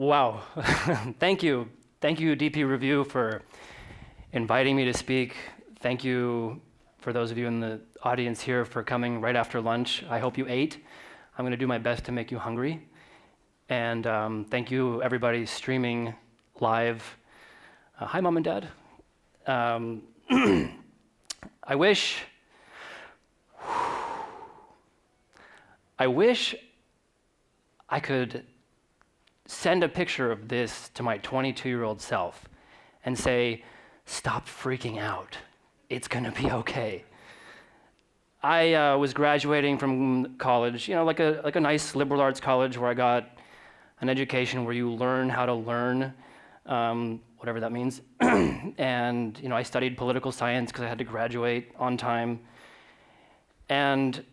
Wow. Thank you. Thank you, DP Review, for inviting me to speak. Thank you for those of you in the audience here for coming right after lunch. I hope you ate. I'm going to do my best to make you hungry. And thank you, everybody streaming live. Hi, Mom and Dad. I wish I could send a picture of this to my 22-year-old self and say, stop freaking out. It's gonna be okay. I was graduating from college, like a nice liberal arts college where I got an education where you learn how to learn, whatever that means. And I studied political science because I had to graduate on time. And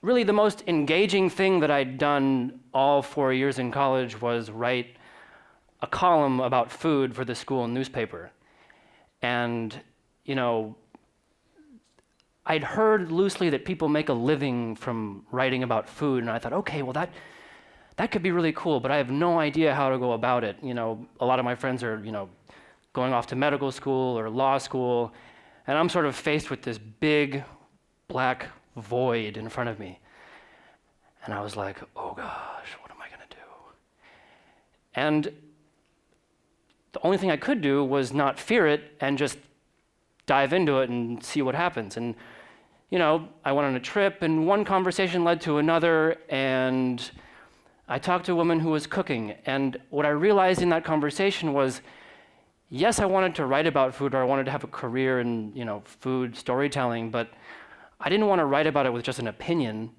really the most engaging thing that I'd done all 4 years in college was write a column about food for the school newspaper. And, I'd heard loosely that people make a living from writing about food, and I thought, okay, well that could be really cool, but I have no idea how to go about it. A lot of my friends are, going off to medical school or law school, and I'm sort of faced with this big black void in front of me. And I was like, oh gosh, what am I gonna do? And the only thing I could do was not fear it and just dive into it and see what happens. And I went on a trip, and one conversation led to another, and I talked to a woman who was cooking. And what I realized in that conversation was, yes, I wanted to write about food, or I wanted to have a career in food storytelling, but I didn't want to write about it with just an opinion.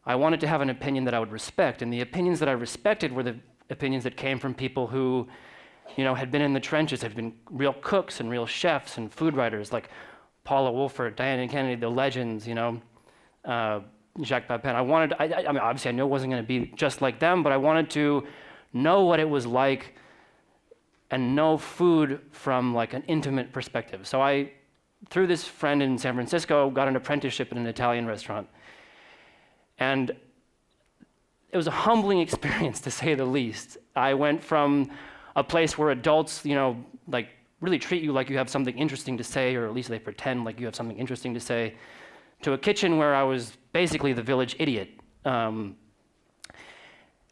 I wanted to have an opinion that I would respect, and the opinions that I respected were the opinions that came from people who, had been in the trenches, had been real cooks and real chefs and food writers like Paula Wolfinger, Diana Kennedy, the legends, Jacques Papin. I mean, obviously I knew it wasn't going to be just like them, but I wanted to know what it was like and know food from like an intimate perspective. So I, through this friend in San Francisco, got an apprenticeship in an Italian restaurant. And it was a humbling experience, to say the least. I went from a place where adults, really treat you like you have something interesting to say, or at least they pretend like you have something interesting to say, to a kitchen where I was basically the village idiot. And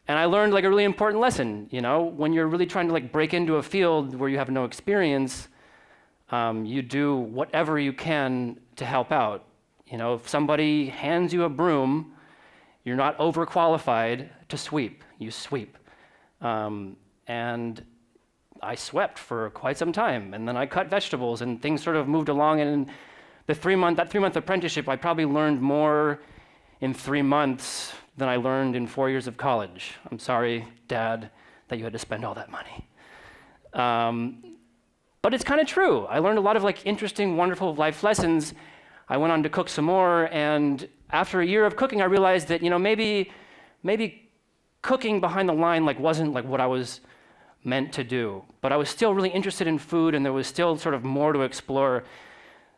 I learned a really important lesson, when you're really trying to break into a field where you have no experience, you do whatever you can to help out. If somebody hands you a broom, you're not overqualified to sweep, you sweep. And I swept for quite some time, and then I cut vegetables, and things sort of moved along. And in that 3-month apprenticeship, I probably learned more in 3 months than I learned in 4 years of college. I'm sorry, Dad, that you had to spend all that money. But it's kind of true. I learned a lot of interesting, wonderful life lessons. I went on to cook some more, and after a year of cooking, I realized that maybe cooking behind the line wasn't what I was meant to do. But I was still really interested in food, and there was still sort of more to explore.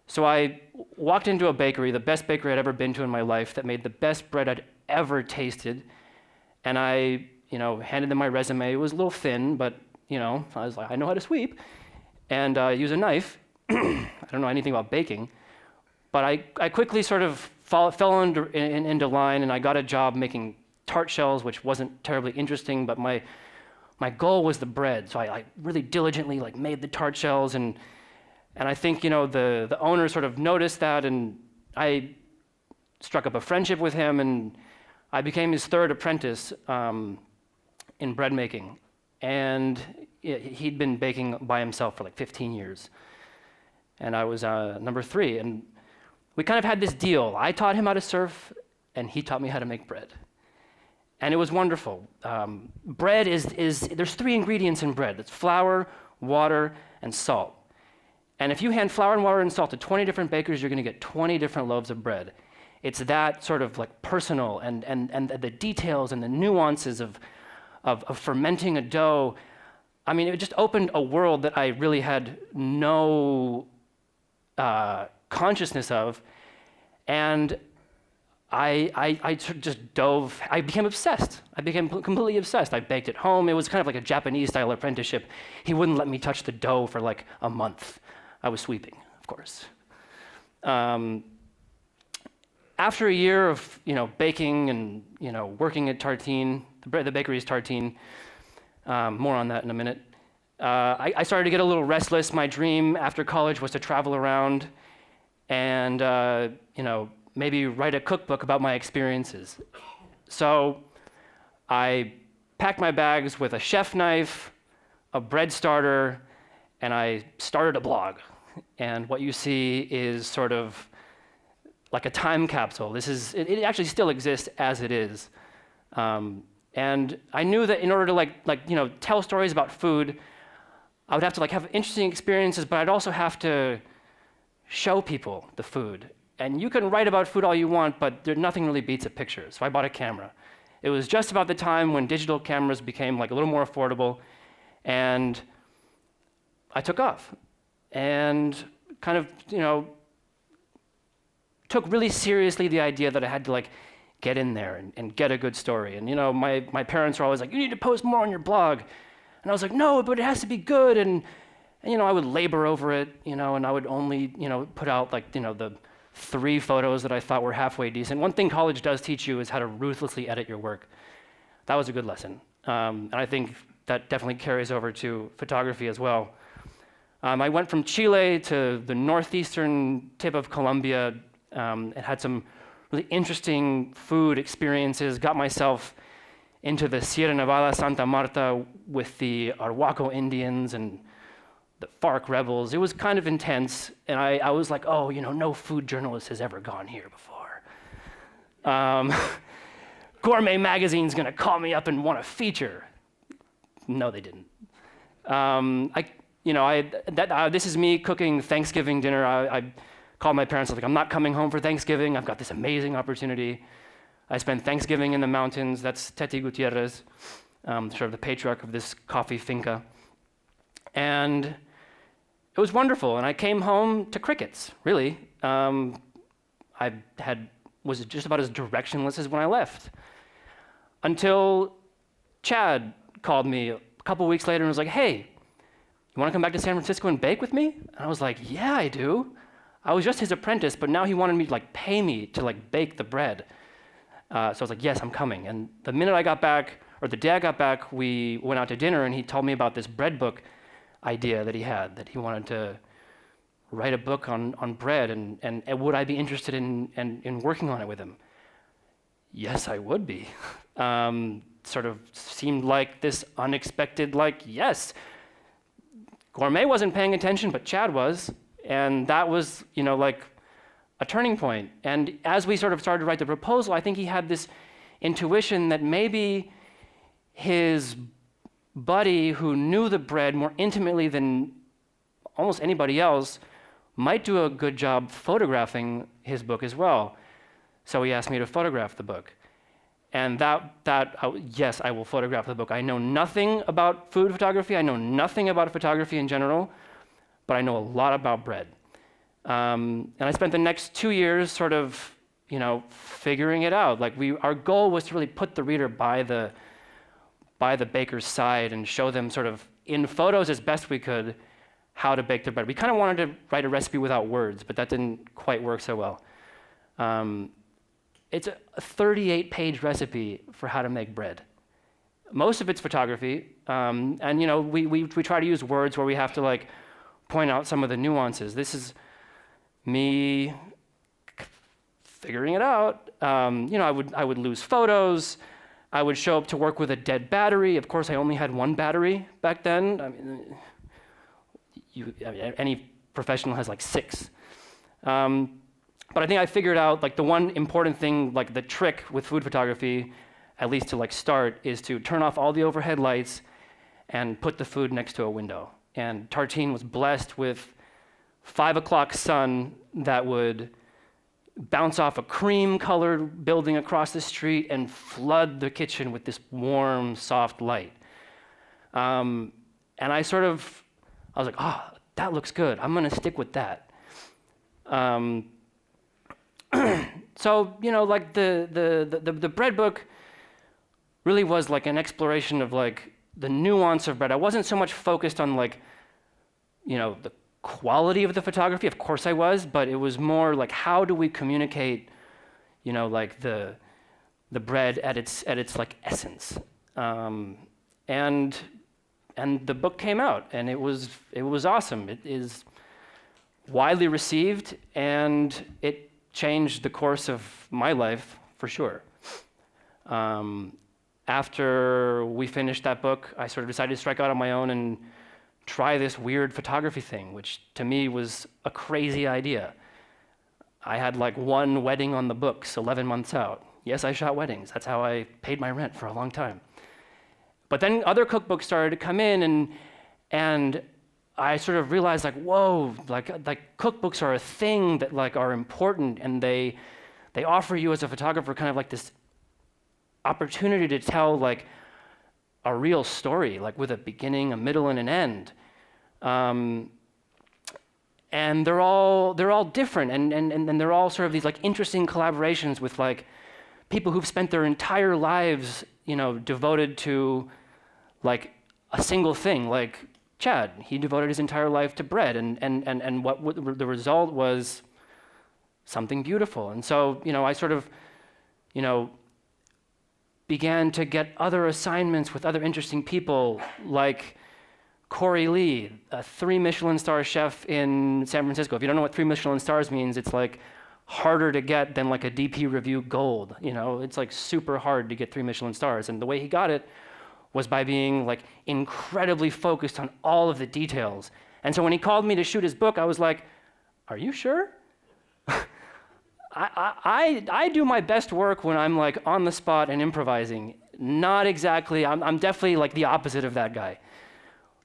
So I walked into a bakery, the best bakery I'd ever been to in my life, that made the best bread I'd ever tasted. And I, handed them my resume. It was a little thin, but I was like, I know how to sweep and use a knife. I don't know anything about baking, but I quickly sort of fell into line, and I got a job making tart shells, which wasn't terribly interesting, but my goal was the bread. So I really diligently made the tart shells, and I think the owner sort of noticed that, and I struck up a friendship with him, and I became his third apprentice in bread making. And he'd been baking by himself for 15 years, and I was number 3. And we kind of had this deal. I taught him how to surf, and he taught me how to make bread. And it was wonderful. Bread there's 3 ingredients in bread. It's flour, water, and salt. And if you hand flour and water and salt to 20 different bakers, you're gonna get 20 different loaves of bread. It's that sort of personal, and the details and the nuances of fermenting a dough. I mean, it just opened a world that I really had no consciousness of. And I sort of just dove, I became obsessed. I became completely obsessed. I baked at home. It was kind of like a Japanese style apprenticeship. He wouldn't let me touch the dough for like a month. I was sweeping, of course. After a year of baking and working at Tartine, the bakery's Tartine, more on that in a minute, I started to get a little restless. My dream after college was to travel around and maybe write a cookbook about my experiences. So I packed my bags with a chef knife, a bread starter, and I started a blog. And what you see is sort of like a time capsule. It actually still exists as it is. And I knew that in order to tell stories about food, I would have to have interesting experiences, but I'd also have to show people the food. And you can write about food all you want, but nothing really beats a picture. So I bought a camera. It was just about the time when digital cameras became a little more affordable, and I took off and kind of took really seriously the idea that I had to get in there and get a good story. And my parents were always like, you need to post more on your blog. And I was like, no, but it has to be good. And I would labor over it, and I would only put out the 3 photos that I thought were halfway decent. One thing college does teach you is how to ruthlessly edit your work. That was a good lesson. And I think that definitely carries over to photography as well. I went from Chile to the northeastern tip of Colombia and had some really interesting food experiences, got myself into the Sierra Nevada Santa Marta with the Arhuaco Indians and the FARC rebels. It was kind of intense, and I was like, oh, no food journalist has ever gone here before. Gourmet magazine's gonna call me up and want a feature. No, they didn't. This is me cooking Thanksgiving dinner. I called my parents, I'm not coming home for Thanksgiving. I've got this amazing opportunity. I spent Thanksgiving in the mountains. That's Teti Gutierrez, sort of the patriarch of this coffee finca. And it was wonderful. And I came home to crickets, really. I was just about as directionless as when I left. Until Chad called me a couple weeks later and was like, hey, you want to come back to San Francisco and bake with me? And I was like, yeah, I do. I was just his apprentice, but now he wanted me to pay me to bake the bread. So I was like, yes, I'm coming. And the minute I got back, or the day I got back, we went out to dinner and he told me about this bread book idea that he had, that he wanted to write a book on bread, and would I be interested in working on it with him? Yes, I would be. Sort of seemed like this unexpected, yes. Gourmet wasn't paying attention, but Chad was. And that was, a turning point. And as we sort of started to write the proposal, I think he had this intuition that maybe his buddy who knew the bread more intimately than almost anybody else might do a good job photographing his book as well. So he asked me to photograph the book. And yes, I will photograph the book. I know nothing about food photography. I know nothing about photography in general, but I know a lot about bread. And I spent the next 2 years sort of, figuring it out. Our goal was to really put the reader by the baker's side and show them sort of in photos as best we could how to bake the bread. We kind of wanted to write a recipe without words, but that didn't quite work so well. It's a 38-page recipe for how to make bread. Most of it's photography, and we try to use words where we have to point out some of the nuances. This is me figuring it out. I would lose photos. I would show up to work with a dead battery. Of course, I only had one battery back then. Any professional has 6. But I think I figured out the one important thing, the trick with food photography, at least to start, is to turn off all the overhead lights and put the food next to a window. And Tartine was blessed with 5 o'clock sun that would bounce off a cream-colored building across the street and flood the kitchen with this warm, soft light. And I was like, that looks good. I'm gonna stick with that. So So, like the bread book really was like an exploration of like the nuance of bread. I wasn't so much focused on like, the quality of the photography. Of course I was, but it was more like how do we communicate, like the bread at its like essence. And the book came out, and it was awesome. It is widely received, and it changed the course of my life for sure. After we finished that book, I sort of decided to strike out on my own and try this weird photography thing, which to me was a crazy idea. I had like one wedding on the books 11 months out. Yes, I shot weddings. That's how I paid my rent for a long time. But then other cookbooks started to come in, and I sort of realized like, whoa, like cookbooks are a thing that like are important, and they offer you as a photographer kind of like this opportunity to tell like a real story, like with a beginning, a middle, and an end. And they're all different, and they're all sort of these like interesting collaborations with like people who've spent their entire lives, devoted to like a single thing. Like Chad, he devoted his entire life to bread, and what the result was something beautiful. And so, I sort of, began to get other assignments with other interesting people, like Corey Lee, a 3 Michelin star chef in San Francisco. If you don't know what 3 Michelin stars means, it's like harder to get than like a DP review gold. It's like super hard to get 3 Michelin stars. And the way he got it was by being like incredibly focused on all of the details. And so when he called me to shoot his book, I was like, are you sure? I do my best work when I'm like on the spot and improvising. Not exactly, I'm definitely like the opposite of that guy.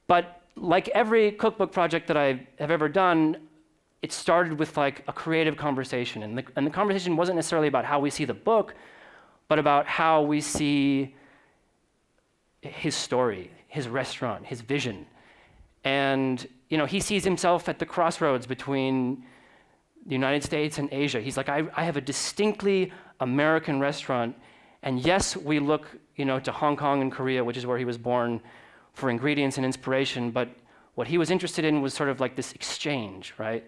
But like every cookbook project that I have ever done, it started with like a creative conversation. And the conversation wasn't necessarily about how we see the book, but about how we see his story, his restaurant, his vision. And he sees himself at the crossroads between the United States and Asia. He's like, I have a distinctly American restaurant, and yes, we look, to Hong Kong and Korea, which is where he was born, for ingredients and inspiration, but what he was interested in was sort of like this exchange, right?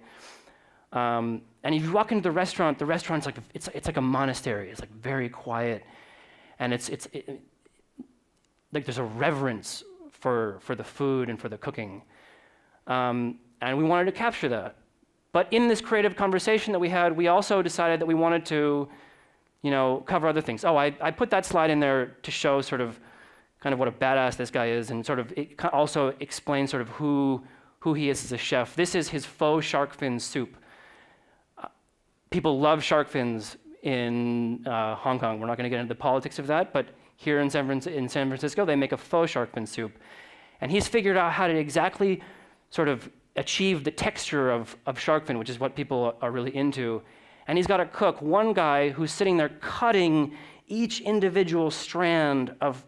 And if you walk into the restaurant's like, it's like a monastery. It's like very quiet, and it's like there's a reverence for the food and for the cooking. And we wanted to capture that. But in this creative conversation that we had, we also decided that we wanted to, cover other things. Oh, I put that slide in there to show sort of kind of what a badass this guy is, and sort of it also explains sort of who he is as a chef. This is his faux shark fin soup. People love shark fins in Hong Kong. We're not going to get into the politics of that, but here in San Francisco, they make a faux shark fin soup. And he's figured out how to exactly sort of achieve the texture of shark fin, which is what people are really into. And he's got a cook, one guy who's sitting there cutting each individual strand of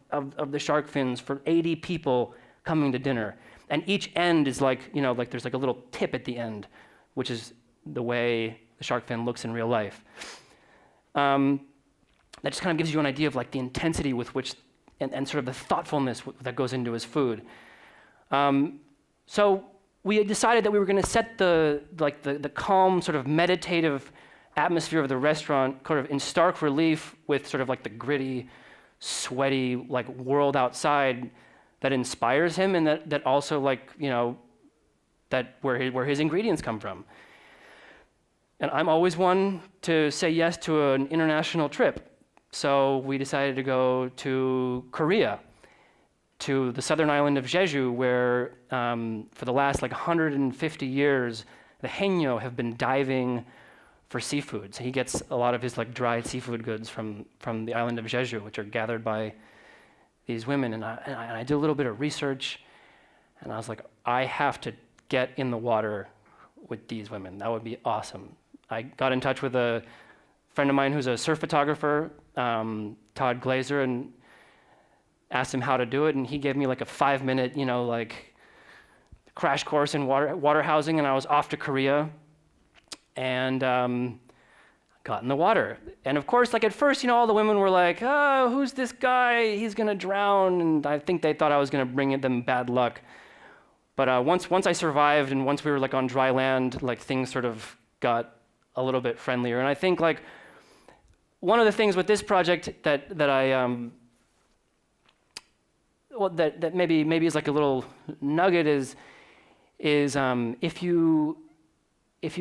the shark fins for 80 people coming to dinner. And each end is like, like there's like a little tip at the end, which is the way the shark fin looks in real life. That just kind of gives you an idea of like the intensity with which, and sort of the thoughtfulness that goes into his food. So we had decided that we were going to set the calm, sort of meditative atmosphere of the restaurant kind of in stark relief with sort of like the gritty, sweaty, like world outside that inspires him, and that also like, that where his ingredients come from. And I'm always one to say yes to an international trip. So we decided to go to Korea, to the southern island of Jeju, where for the last like 150 years, the Haenyeo have been diving for seafood. So he gets a lot of his like dried seafood goods from the island of Jeju, which are gathered by these women. And I did a little bit of research, and I was like, I have to get in the water with these women. That would be awesome. I got in touch with a friend of mine who's a surf photographer, Todd Glazer, and asked him how to do it, and he gave me like a 5-minute, like crash course in water housing, and I was off to Korea, and got got in the water. And of course, like at first, all the women were like, oh, who's this guy? He's gonna drown. And I think they thought I was gonna bring them bad luck. But once I survived and once we were like on dry land, like things sort of got a little bit friendlier. And I think like one of the things with this project that I that maybe is like a little nugget is if you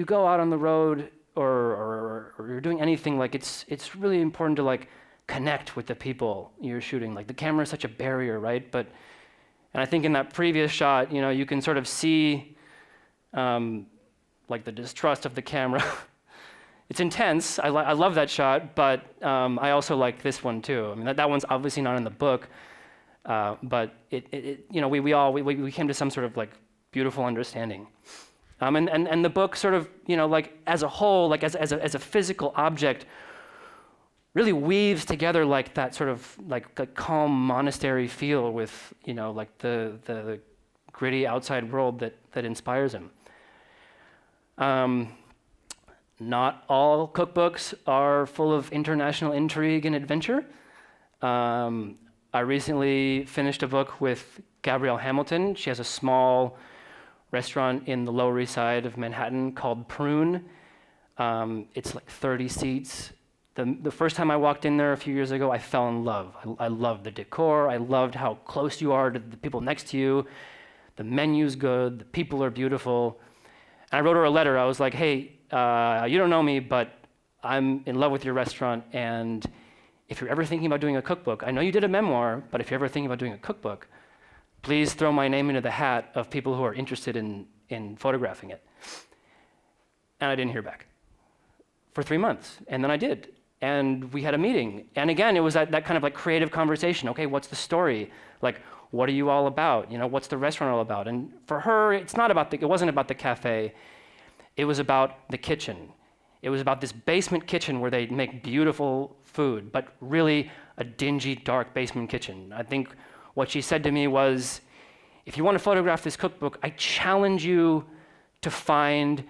go out on the road or you're doing anything, like it's really important to like connect with the people you're shooting. Like the camera is such a barrier, right? And I think in that previous shot, you can sort of see like the distrust of the camera. It's intense. I love that shot, but I also like this one too. I mean, that one's obviously not in the book, but we came to some sort of like beautiful understanding. And the book sort of, like as a whole, like as a physical object, really weaves together like that sort of like a calm monastery feel with, like the gritty outside world that inspires him. Not all cookbooks are full of international intrigue and adventure. I recently finished a book with Gabrielle Hamilton. She has a small restaurant in the Lower East Side of Manhattan called Prune. It's like 30 seats. The first time I walked in there a few years ago, I fell in love. I loved the decor. I loved how close you are to the people next to you. The menu's good. The people are beautiful. And I wrote her a letter. I was like, hey, you don't know me, but I'm in love with your restaurant. And if you're ever thinking about doing a cookbook, I know you did a memoir, but if you're ever thinking about doing a cookbook, please throw my name into the hat of people who are interested in photographing it. And I didn't hear back for 3 months. And then I did. And we had a meeting. And again, it was that kind of like creative conversation. Okay, what's the story? Like, what are you all about? What's the restaurant all about? And for her, it wasn't about the cafe. It was about the kitchen. It was about this basement kitchen where they make beautiful food, but really a dingy, dark basement kitchen. I think what she said to me was, if you want to photograph this cookbook, I challenge you to find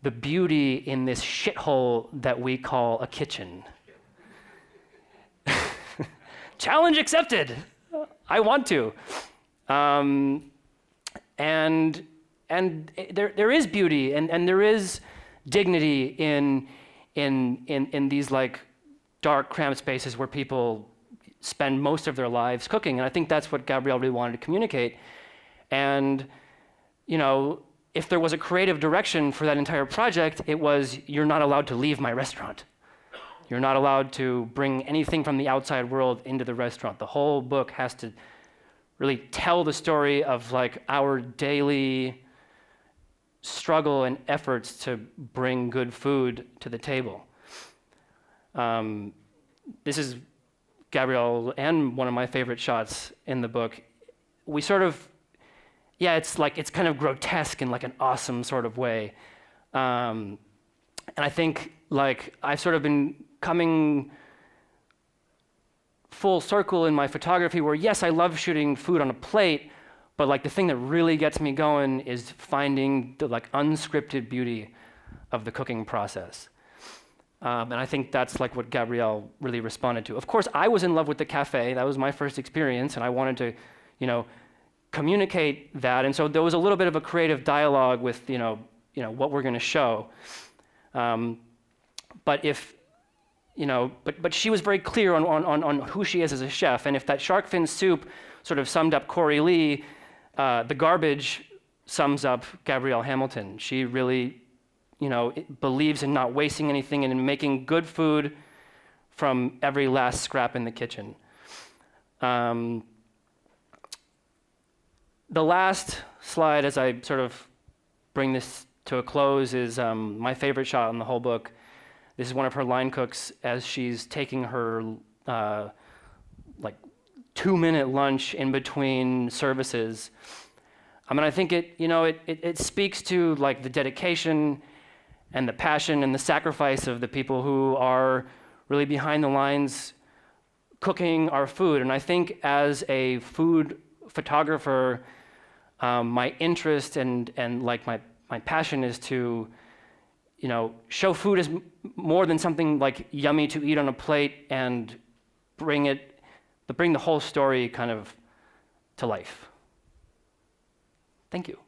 the beauty in this shithole that we call a kitchen. Challenge accepted. I want to. And there is beauty and there is dignity in these like dark, cramped spaces where people spend most of their lives cooking. And I think that's what Gabrielle really wanted to communicate. And, if there was a creative direction for that entire project, it was, you're not allowed to leave my restaurant. You're not allowed to bring anything from the outside world into the restaurant. The whole book has to really tell the story of like our daily struggle and efforts to bring good food to the table. This is Gabrielle and one of my favorite shots in the book. We sort of, it's kind of grotesque in like an awesome sort of way. And I think like I've sort of been coming full circle in my photography where yes, I love shooting food on a plate, but like the thing that really gets me going is finding the like unscripted beauty of the cooking process. And I think that's like what Gabrielle really responded to. Of course, I was in love with the cafe. That was my first experience, and I wanted to, communicate that. And so there was a little bit of a creative dialogue with, what we're going to show. But she was very clear on who she is as a chef. And if that shark fin soup sort of summed up Corey Lee, the garbage sums up Gabrielle Hamilton. She really, believes in not wasting anything and in making good food from every last scrap in the kitchen. The last slide, as I sort of bring this to a close, is my favorite shot in the whole book. This is one of her line cooks as she's taking her 2-minute lunch in between services. I think it speaks to like the dedication and the passion and the sacrifice of the people who are really behind the lines cooking our food. And I think as a food photographer, my interest and like my passion is to, show food as more than something like yummy to eat on a plate and bring the whole story kind of to life. Thank you.